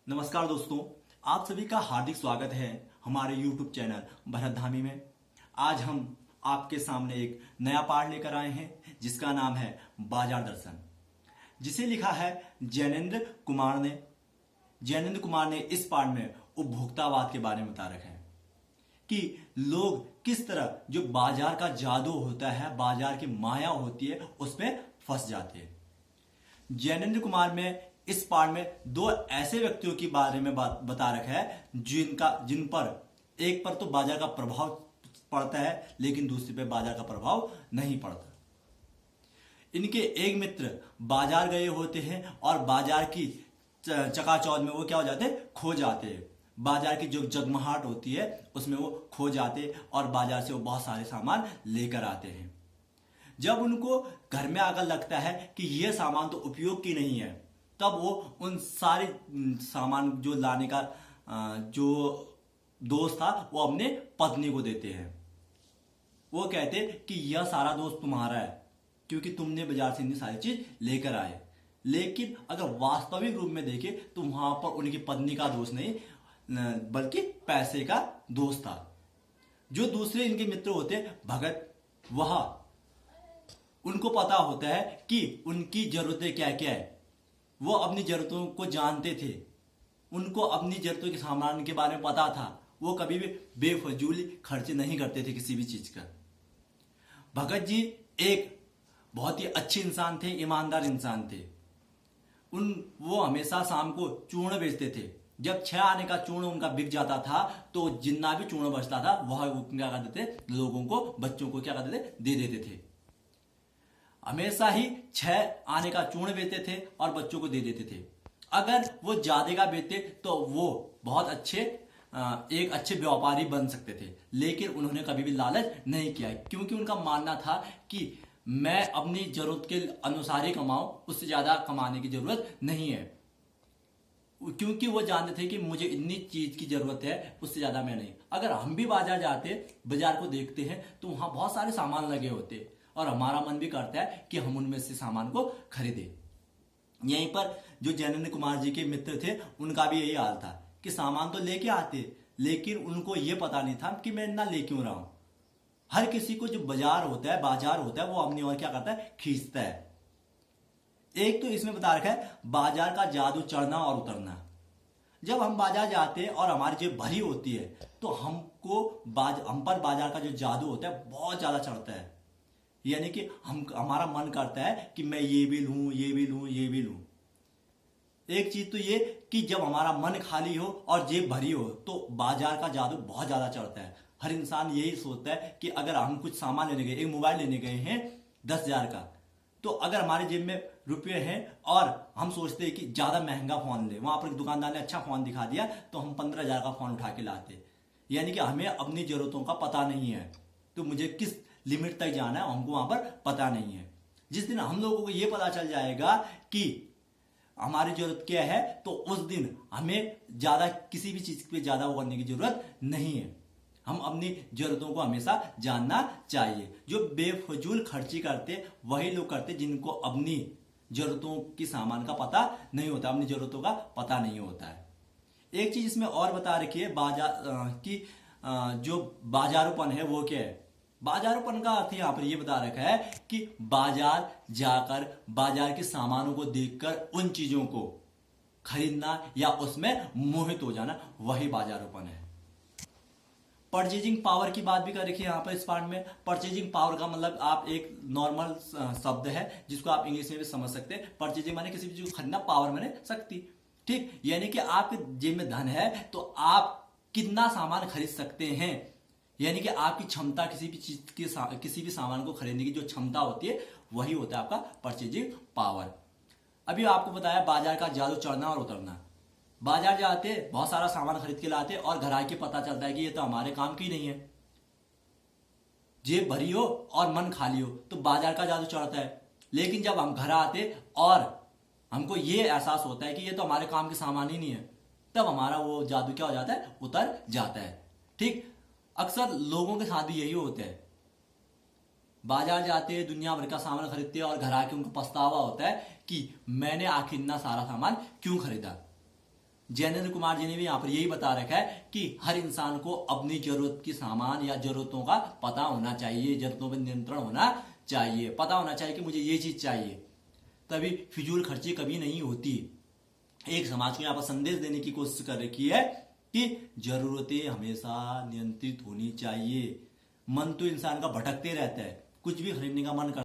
नमस्कार दोस्तों, आप सभी का हार्दिक स्वागत है हमारे YouTube चैनल भरत धामी में। आज हम आपके सामने एक नया पाठ लेकर आए हैं जिसका नाम है बाजार दर्शन, जिसे लिखा है जैनेन्द्र कुमार ने। जैनेन्द्र कुमार ने इस पाठ में उपभोक्तावाद के बारे में बता रखा है कि लोग किस तरह जो बाजार का जादू होता है, बाजार की माया होती है, उसमें फंस जाते हैं। जैनेन्द्र कुमार में इस पाठ में दो ऐसे व्यक्तियों के बारे में बता रखा है जिन पर एक पर तो बाजार का प्रभाव पड़ता है लेकिन दूसरे पे बाजार का प्रभाव नहीं पड़ता। इनके एक मित्र बाजार गए होते हैं और बाजार की चकाचौंध में वो क्या हो जाते हैं, खो जाते हैं। बाजार की जो जगमगाहट होती है उसमें वो खो जाते और बाजार से वो बहुत सारे सामान लेकर आते हैं। जब उनको घर में आकर लगता है कि ये सामान तो उपयोग की नहीं है, तब वो उन सारे सामान जो लाने का जो दोस्त था वो अपने पत्नी को देते हैं। वो कहते कि यह सारा दोस्त तुम्हारा है क्योंकि तुमने बाजार से इतनी सारी चीज लेकर आए। लेकिन अगर वास्तविक रूप में देखें तो वहां पर उनकी पत्नी का दोष नहीं बल्कि पैसे का दोष था। जो दूसरे इनके मित्र होते भगत, वह उनको पता होता है कि उनकी जरूरतें क्या क्या है। वो अपनी जरूरतों को जानते थे, उनको अपनी जरूरतों के सामान के बारे में पता था। वो कभी भी बेफजूल खर्चे नहीं करते थे किसी भी चीज का। भगत जी एक बहुत ही अच्छे इंसान थे, ईमानदार इंसान थे। वो हमेशा शाम को चूर्ण बेचते थे। जब 6 आने का चूर्ण उनका बिक जाता था तो जितना भी चूर्ण बचता था वह क्या करते थे, लोगों को, बच्चों को क्या करते थे, दे देते थे। हमेशा ही 6 आने का चूर्ण बेचते थे और बच्चों को दे देते थे। अगर वो ज्यादा का बेचते तो वो बहुत एक अच्छे व्यापारी बन सकते थे, लेकिन उन्होंने कभी भी लालच नहीं किया क्योंकि उनका मानना था कि मैं अपनी जरूरत के अनुसार ही कमाऊं, उससे ज्यादा कमाने की जरूरत नहीं है। क्योंकि वो जानते थे कि मुझे इतनी चीज की जरूरत है, उससे ज्यादा मैं नहीं। अगर हम भी बाजार जाते, बाजार को देखते हैं तो वहां बहुत सारे सामान लगे होते और हमारा मन भी करता है कि हम उनमें से सामान को खरीदें। यहीं पर जो जैनेन्द्र कुमार जी के मित्र थे उनका भी यही हाल था कि सामान तो लेके आते लेकिन उनको ये पता नहीं था कि मैं इतना ले क्यों रहा हूं। हर किसी को जो बाजार होता है वो अपनी ओर क्या करता है, खींचता है। एक तो इसमें बता रखा है बाजार का जादू, चढ़ना और उतरना। जब हम बाजार जाते हैं और हमारी जेब भरी होती है तो हम पर बाजार का जो जादू होता है बहुत ज्यादा चढ़ता है। यानी कि हमारा मन करता है कि मैं ये भी लूं, ये भी लूं, ये भी लूं। एक चीज तो ये कि जब हमारा मन खाली हो और जेब भरी हो तो बाजार का जादू बहुत ज्यादा चढ़ता है। हर इंसान यही सोचता है कि अगर हम कुछ सामान लेने गए, एक मोबाइल लेने गए हैं 10,000 का, तो अगर हमारे जेब में रुपये हैं और हम सोचते हैं कि ज्यादा महंगा फोन ले, वहां पर दुकानदार ने अच्छा फोन दिखा दिया तो हम 15,000 का फोन उठा के लाते। यानी कि हमें अपनी जरूरतों का पता नहीं है, तो मुझे किस लिमिट तक जाना है हमको वहां पर पता नहीं है। जिस दिन हम लोगों को यह पता चल जाएगा कि हमारी जरूरत क्या है तो उस दिन हमें ज्यादा किसी भी चीज पे ज्यादा वो करने की जरूरत नहीं है। हम अपनी जरूरतों को हमेशा जानना चाहिए। जो बेफजूल खर्ची करते वही लोग करते जिनको अपनी जरूरतों की सामान का पता नहीं होता, अपनी जरूरतों का पता नहीं होता है। एक चीज इसमें और बता रखी है बाजार की, जो बाजारूपन है वो क्या है। बाजारूपन का अर्थ यहां पर यह बता रखा है कि बाजार जाकर बाजार के सामानों को देखकर उन चीजों को खरीदना या उसमें मोहित हो जाना, वही बाजारूपन है। परचेजिंग पावर की बात भी कर रखी है यहाँ पर इस पार्ट में। परचेजिंग पावर का मतलब आप एक नॉर्मल शब्द है जिसको आप इंग्लिश में भी समझ सकते हैं। परचेजिंग माने किसी भी चीज को खरीदना, पावर माने शक्ति। ठीक, यानी कि आपके जेब में धन है तो आप कितना सामान खरीद सकते हैं। यानी कि आपकी क्षमता, किसी भी चीज की किसी भी सामान को खरीदने की जो क्षमता होती है वही होता है आपका परचेजिंग पावर। अभी आपको बताया बाजार का जादू, चढ़ना और उतरना। बाजार जाते, बहुत सारा सामान खरीद के लाते और घर आके पता चलता है कि ये तो हमारे काम की नहीं है। जेब भरी हो और मन खाली हो तो बाजार का जादू चढ़ता है। लेकिन जब हम घर आते और हमको ये एहसास होता है कि ये तो हमारे काम के सामान ही नहीं है, तब हमारा वो जादू क्या हो जाता है, उतर जाता है। ठीक, अक्सर लोगों के साथ भी यही होता है। बाजार जाते हैं, दुनिया भर का सामान खरीदते हैं और घर आके उनको पछतावा होता है कि मैंने आखिर इतना सारा सामान क्यों खरीदा। जैनेन्द्र कुमार जी ने भी यहाँ पर यही बता रखा है कि हर इंसान को अपनी जरूरत की सामान या जरूरतों का पता होना चाहिए, जरूरतों पर नियंत्रण होना चाहिए, पता होना चाहिए कि मुझे ये चीज चाहिए, तभी फिजूल खर्ची कभी नहीं होती। एक समाज को यहाँ पर संदेश देने की कोशिश कर रखी है कि जरूरतें हमेशा नियंत्रित होनी चाहिए। मन तो इंसान का भटकते रहता है, कुछ भी खरीदने का मन करता है।